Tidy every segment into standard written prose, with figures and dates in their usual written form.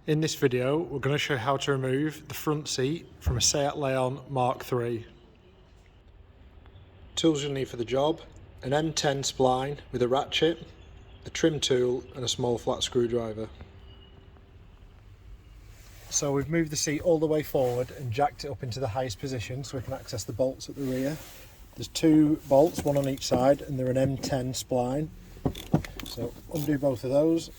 In this video, we're going to show how to remove the front seat from a Seat Leon Mk3. Tools you'll need for the job: an M10 spline with a ratchet, a trim tool and a small flat screwdriver. So we've moved the seat all the way forward and jacked it up into the highest position so we can access the bolts at the rear. There's two bolts, one on each side, and they're an M10 spline. So undo both of those.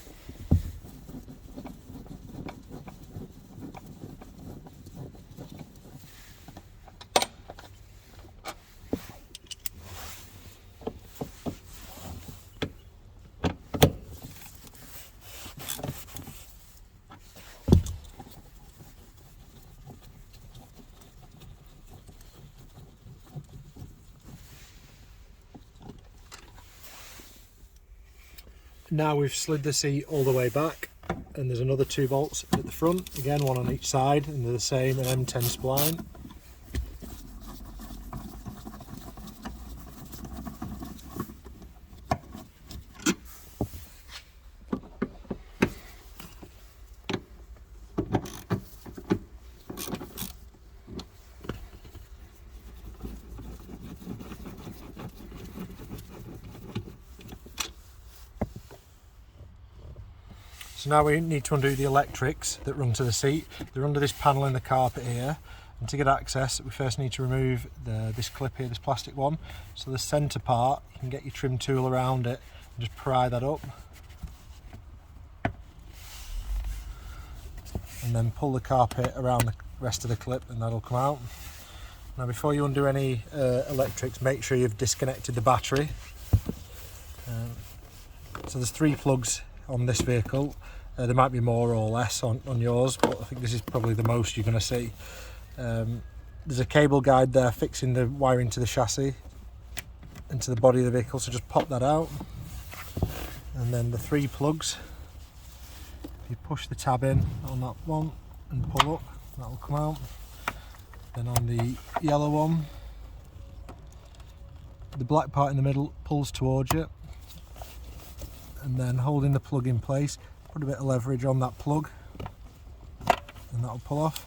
Now we've slid the seat all the way back, and there's another two bolts at the front, again one on each side, and they're the same, an M10 spline. So now we need to undo the electrics that run to the seat. They're under this panel in the carpet here, and to get access we first need to remove this clip here, this plastic one. So the centre part, you can get your trim tool around it and just pry that up, and then pull the carpet around the rest of the clip and that'll come out. Now before you undo any electrics, make sure you've disconnected the battery. So there's 3 plugs on this vehicle. There might be more or less on yours, but I think this is probably the most you're going to see. There's a cable guide there fixing the wiring to the chassis and to the body of the vehicle, so just pop that out. And then the 3 plugs, if you push the tab in on that one and pull up, that'll come out. Then on the yellow one, the black part in the middle pulls towards you, and then holding the plug in place, put a bit of leverage on that plug and that'll pull off.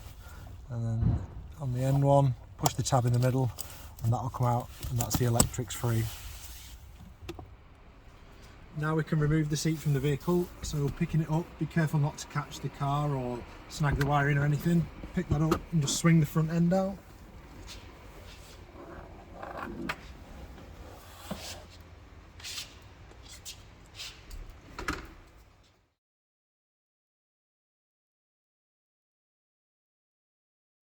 And then on the end one, push the tab in the middle and that'll come out, and that's the electrics free. Now we can remove the seat from the vehicle. So picking it up, be careful not to catch the car or snag the wiring or anything. Pick that up and just swing the front end out.